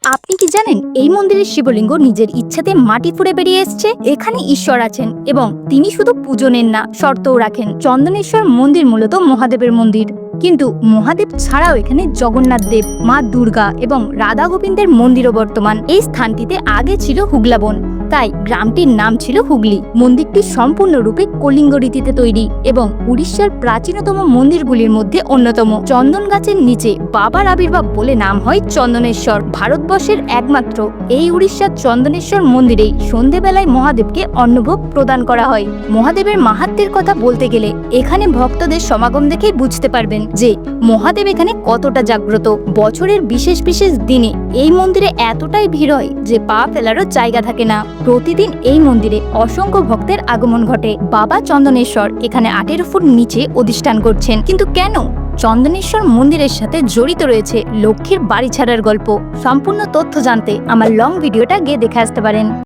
আপনি কি জানেন এই মন্দিরের শিবলিঙ্গ নিজের ইচ্ছাতে মাটি ফুঁড়ে বেরিয়ে এসছে? এখানে ঈশ্বর আছেন এবং তিনি শুধু পুজো নেন না, শর্তও রাখেন। চন্দনেশ্বর মন্দির মূলত মহাদেবের মন্দির, কিন্তু মহাদেব ছাড়াও এখানে জগন্নাথ দেব, মা দুর্গা এবং রাধা গোবিন্দের মন্দিরও বর্তমান। এই স্থানটিতে আগে ছিল হুগলা বন, তাই গ্রামটির নাম ছিল হুগলি। মন্দিরটি সম্পূর্ণরূপে কলিঙ্গ রীতিতে তৈরি এবং উড়িষ্যার প্রাচীনতম মন্দিরগুলির মধ্যে অন্যতম। চন্দন গাছের নিচে বাবার আবির্ভাব বলে নাম হয় চন্দনেশ্বর। ভারতবর্ষের একমাত্র এই উড়িষ্যার চন্দনেশ্বর মন্দিরেই সন্ধেবেলায় মহাদেবকে অন্নভোগ প্রদান করা হয়। মহাদেবের মাহাত্ম্যের কথা বলতে গেলে এখানে ভক্তদের সমাগম দেখেই বুঝতে পারবেন যে মহাদেব এখানে কতটা জাগ্রত। বছরের বিশেষ বিশেষ দিনে এই মন্দিরে এতটাই ভিড় হয় যে পা ফেলারও জায়গা থাকে না। প্রতিদিন এই মন্দিরে অসংখ্য ভক্তের আগমন ঘটে। বাবা চন্দনেশ্বর এখানে 18 ফুট নিচে অধিষ্ঠান করছেন। কিন্তু কেন? চন্দনেশ্বর মন্দিরের সাথে জড়িত রয়েছে লক্ষ্মীর বাড়ি ছাড়ার গল্প। সম্পূর্ণ তথ্য জানতে আমার লং ভিডিওটা গিয়ে দেখে আসতে পারেন।